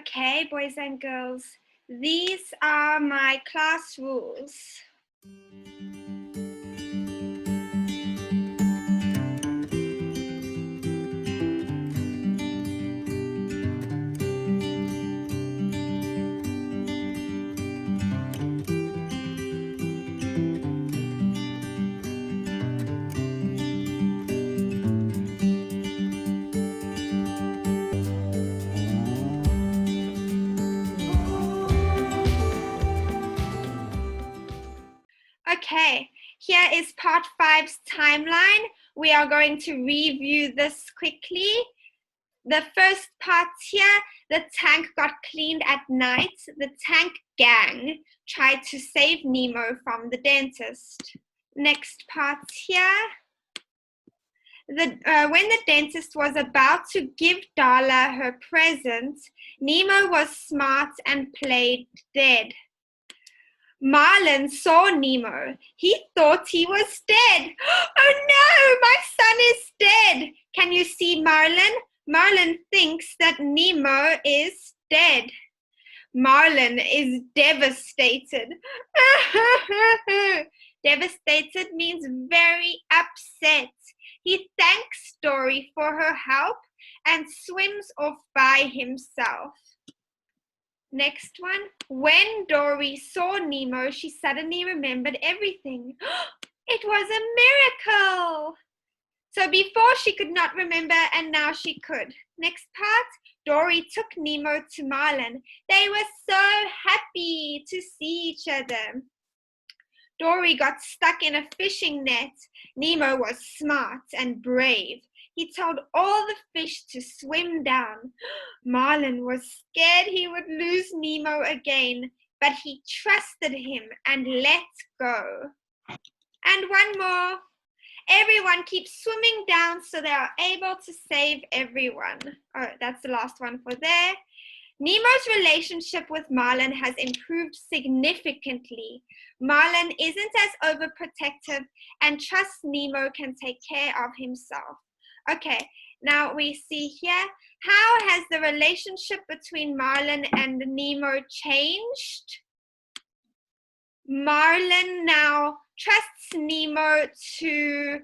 Okay, boys and girls, these are my class rules. Okay, here is part 5's timeline. We are going to review this quickly. The first part here, the tank got cleaned at night. The tank gang tried to save Nemo from the dentist. Next part here, when the dentist was about to give Darla her present, Nemo was smart and played dead. Marlin saw Nemo. He thought he was dead. Oh no, my son is dead. Can you see Marlin? Marlin thinks that Nemo is dead. Marlin is devastated. Devastated means very upset. He thanks Dory for her help and swims off by himself. Next one. When Dory saw Nemo, she suddenly remembered everything. It was a miracle! So before she could not remember, and now she could. Next part. Dory took Nemo to Marlin. They were so happy to see each other. Dory got stuck in a fishing net. Nemo was smart and brave. He told all the fish to swim down. Marlin was scared he would lose Nemo again, but he trusted him and let go. And one more. Everyone keeps swimming down so they are able to save everyone. Oh, that's the last one for there. Nemo's relationship with Marlin has improved significantly. Marlin isn't as overprotective and trusts Nemo can take care of himself. Okay, now we see here, how has the relationship between Marlin and Nemo changed? Marlin now trusts Nemo to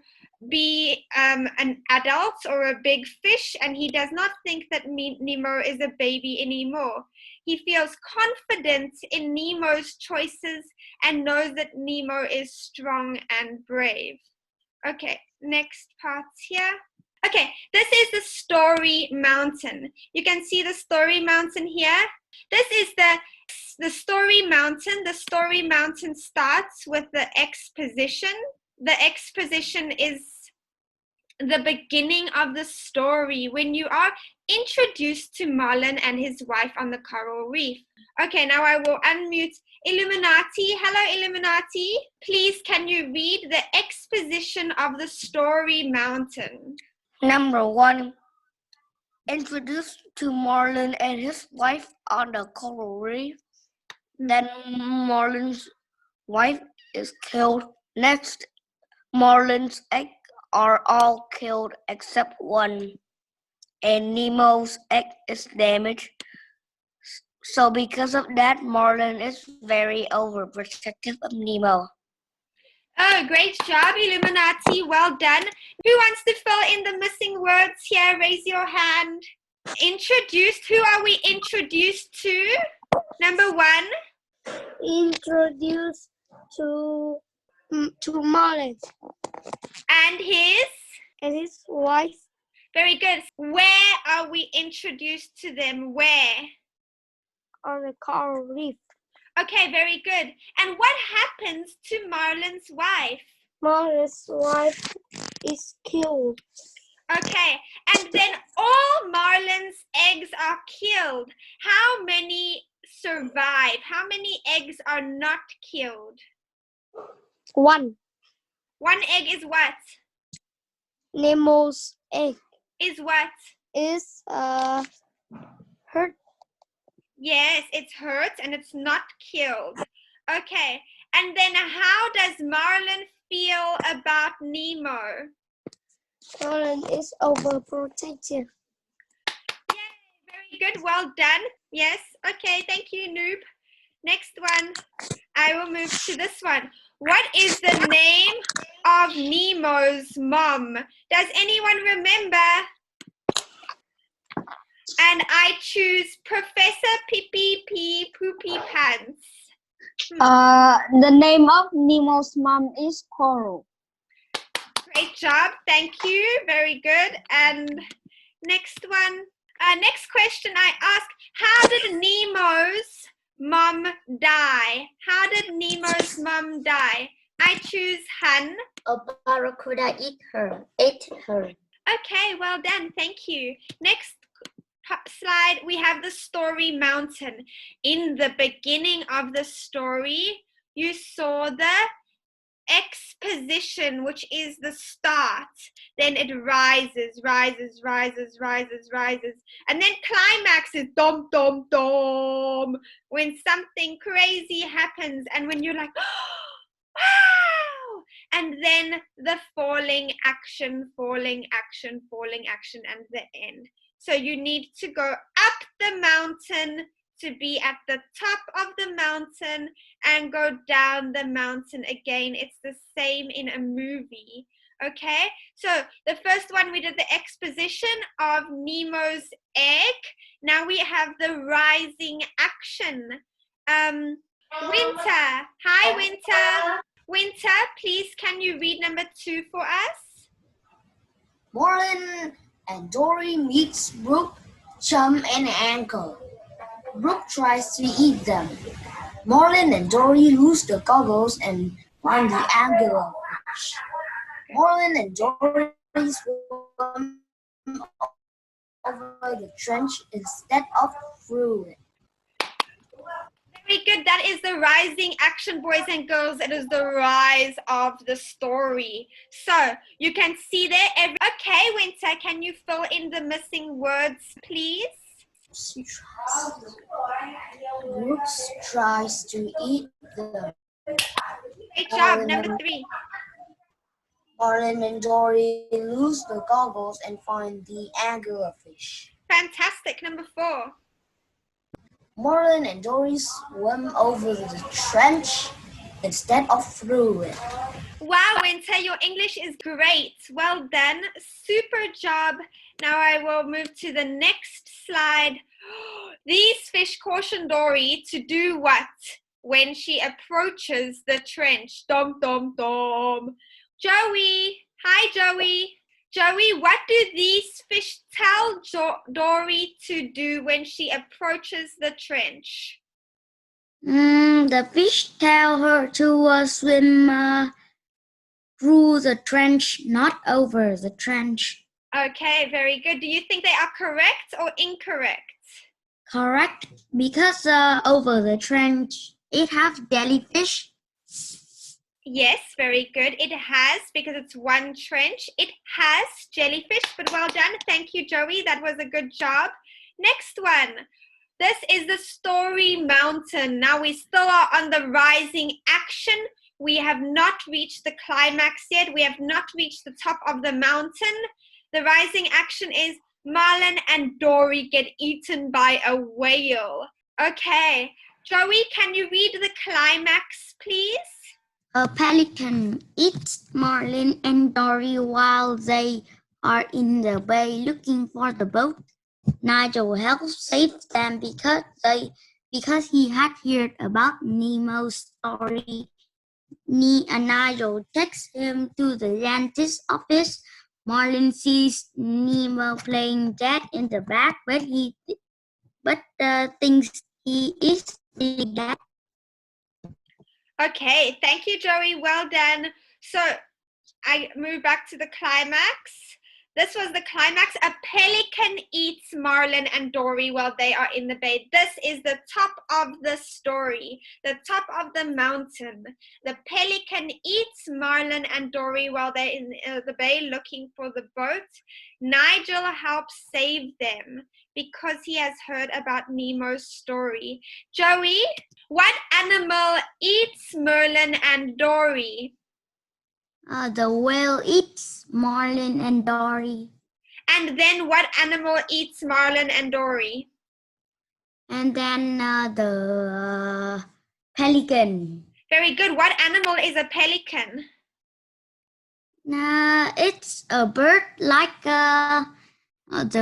be an adult or a big fish, and he does not think that Nemo is a baby anymore. He feels confident in Nemo's choices and knows that Nemo is strong and brave. Okay, next part here. Okay, this is the Story Mountain. You can see the Story Mountain here. This is the Story Mountain. The Story Mountain starts with the exposition. The exposition is the beginning of the story when you are introduced to Marlin and his wife on the coral reef. Okay, now I will unmute Illuminati. Hello, Illuminati. Please, can you read the exposition of the Story Mountain? Number 1. Introduced to Marlin and his wife on the coral reef. Then Marlin's wife is killed. Next, Marlin's eggs are all killed except one. And Nemo's egg is damaged. So because of that, Marlin is very overprotective of Nemo. Oh, great job, Illuminati. Well done. Who wants to fill in the missing words here? Raise your hand. Introduced. Who are we introduced to? Number 1. Introduced to Marlin. And his wife. Very good. Where are we introduced to them? Where? On the coral reef. Okay, very good. And what happens to Marlin's wife? Marlin's wife is killed. Okay, and then all Marlin's eggs are killed. How many survive? How many eggs are not killed? 1. 1 egg is what? Nemo's egg. Is what? Is hurt. Yes, it's hurt and it's not killed. Okay, and then how does Marlin feel about Nemo? Marlin is overprotective. Yay, very good, well done. Yes? Okay, thank you, Noob. Next one. I will move to this one. What is the name of Nemo's mom? Does anyone remember? And I choose Professor Pippi P Poopy Pants. The name of Nemo's mom is Coral. Great job. Thank you. Very good. And next one. Next question I ask, how did Nemo's mom die? How did Nemo's mom die? I choose Han. A barracuda ate her. Okay, well done. Thank you. Next slide, we have the story mountain. In the beginning of the story, you saw the exposition, which is the start. Then it rises, rises, rises, rises, rises. And then climax is dom, dom, dom. When something crazy happens and when you're like, oh, wow! And then the falling action, falling action, falling action, and the end. So you need to go up the mountain to be at the top of the mountain and go down the mountain again. It's the same in a movie. Okay, so the first one we did the exposition of Nemo's egg. Now we have the rising action. Winter. Hi, Winter. Winter, please can you read number 2 for us? Marlin and Dory meets Brooke, Chum, and Anchor. Brooke tries to eat them. Marlin and Dory lose the goggles and find the anglerfish. Marlin and Dory swim over the trench instead of through it. Very good. That is the rising action, boys and girls. It is the rise of the story. So you can see there. Okay, Winter, can you fill in the missing words, please? Brooks tries to eat the. Great job. Number 3. Marlin and Dory lose the goggles and find the anglerfish. Fantastic. Number 4. Marlin and Dory swim over the trench instead of through it. Wow, Winter, your English is great. Well done. Super job. Now I will move to the next slide. These fish caution Dory to do what when she approaches the trench? Dom, dom, dom. Joey. Hi, Joey. Joey, what do these fish tell Dory to do when she approaches the trench? The fish tell her to swim through the trench, not over the trench. Okay, very good. Do you think they are correct or incorrect? Correct, because over the trench it has jellyfish. Yes, very good. It has, because it's one trench. It has jellyfish, but well done. Thank you, Joey. That was a good job. Next one. This is the story mountain. Now we still are on the rising action. We have not reached the climax yet. We have not reached the top of the mountain. The rising action is Marlin and Dory get eaten by a whale. Okay. Joey, can you read the climax, please? A pelican eats Marlin and Dory while they are in the bay looking for the boat. Nigel helps save them because he had heard about Nemo's story. Nigel takes him to the dentist's office. Marlin sees Nemo playing dead in the back, but thinks he is really dead. Okay, thank you, Joey. Well done. So I move back to the climax. This was the climax. A pelican eats Marlin and Dory while they are in the bay. This is the top of the story, the top of the mountain. The pelican eats Marlin and Dory while they're in the bay looking for the boat. Nigel helps save them because he has heard about Nemo's story. Joey, what animal eats Merlin and Dory? The whale eats Marlin and Dory. And then what animal eats Marlin and Dory? And then the pelican. Very good. What animal is a pelican? It's a bird like the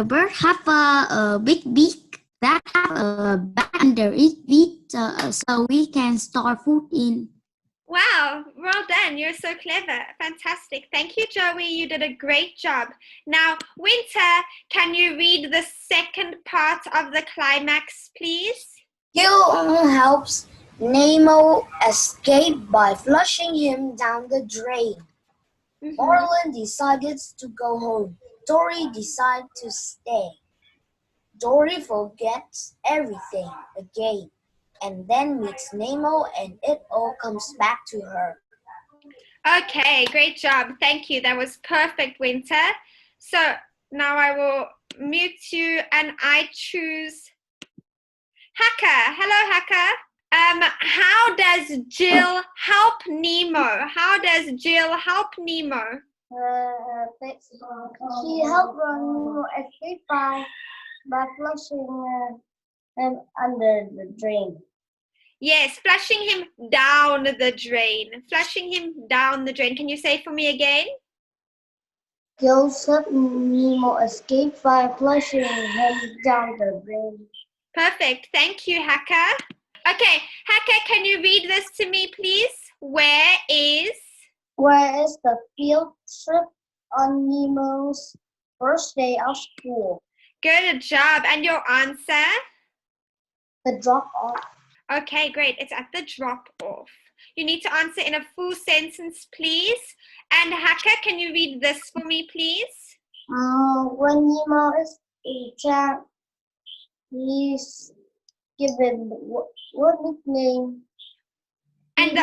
bird have a big beak that have a bag under it, so we can store food in. Wow, well done. You're so clever. Fantastic. Thank you, Joey. You did a great job. Now, Winter, can you read the second part of the climax, please? Gil helps Nemo escape by flushing him down the drain. Marlin decides to go home. Dory decides to stay. Dory forgets everything again and then meets Nemo and it all comes back to her. Okay, great job. Thank you. That was perfect, Winter. So now I will mute you and I choose Hacker. Hello, Hacker. How does Jill help Nemo? How does Jill help Nemo? She helped Nemo escape by flushing him under the drain. Yes, flushing him down the drain. Flushing him down the drain. Can you say it for me again? Gil helped Nemo escape by flushing him down the drain. Perfect. Thank you, Hacker. Okay, Hacker, can you read this to me, please? Where is the field trip on Nemo's first day of school? Good job. And your answer? The drop-off. Okay, great. It's at the drop-off. You need to answer in a full sentence, please. And Hacker, can you read this for me, please? When Nemo is a child, he's given what nickname? And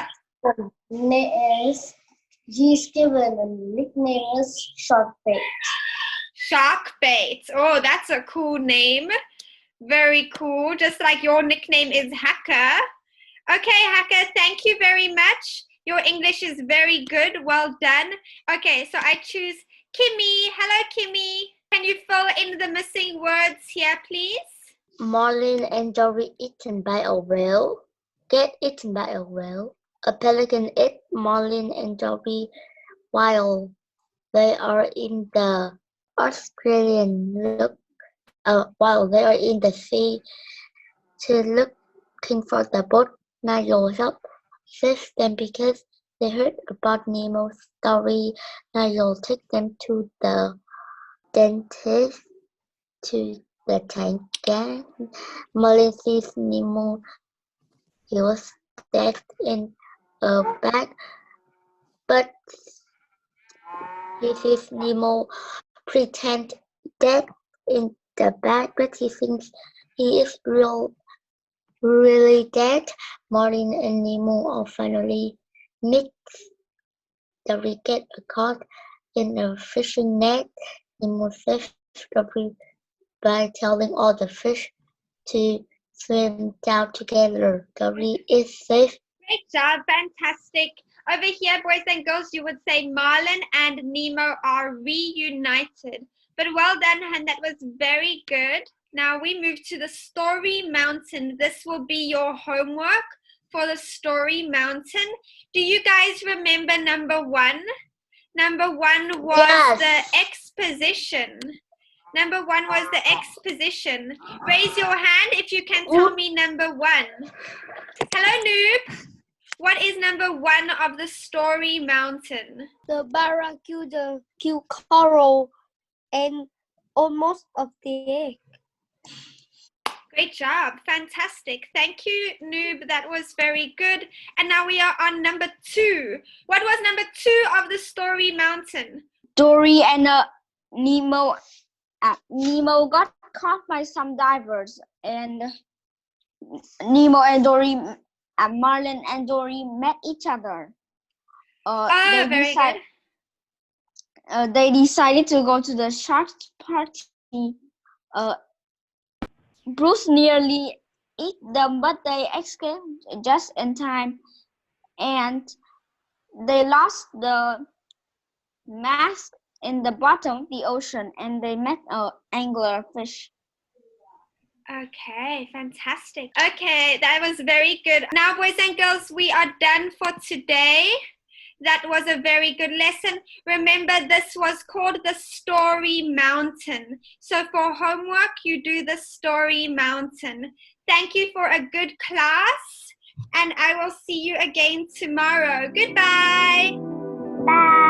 He's given a nickname as Sharkbait. Sharkbait. Oh, that's a cool name. Very cool. Just like your nickname is Hacker. Okay, Hacker, thank you very much. Your English is very good. Well done. Okay, so I choose Kimmy. Hello, Kimmy. Can you fill in the missing words here, please? Marlin and Dory eaten by a whale. Get eaten by a whale. A pelican ate Marlin and Dory while they are in the while they are in the sea to looking for the boat. Nigel helped save them because they heard about Nemo's story. Nigel took them to the dentist to the tank again. Marlin sees Nemo. He was stuffed in a bag, but he sees Nemo pretend dead in the bag, but he thinks he is really dead. Marlin and Nemo are finally meet. Dory gets caught in a fishing net. Nemo saves Dory by telling all the fish to swim down together. Dory is safe. Great job. Fantastic. Over here, boys and girls, you would say Marlin and Nemo are reunited. But well done, and that was very good. Now we move to the Story Mountain. This will be your homework for the Story Mountain. Do you guys remember number 1? Number 1 was the exposition. Number 1 was the exposition. Raise your hand if you can tell me number 1. Hello, Noob. What is number 1 of the Story Mountain? The barracuda killed coral and almost of the egg. Great job. Fantastic. Thank you, Noob. That was very good. And now we are on number 2. What was number 2 of the Story Mountain? Dory and Nemo got caught by some divers, and Nemo and Dory, Marlin and Dory met each other. They decided to go to the shark party. Bruce nearly ate them, but they escaped just in time, and they lost the mask in the bottom of the ocean, and they met an anglerfish. Okay, fantastic. Okay, that was very good. Now, boys and girls, we are done for today. That was a very good lesson. Remember, this was called the Story Mountain. So for homework, you do the Story Mountain. Thank you for a good class, and I will see you again tomorrow. Goodbye. Bye.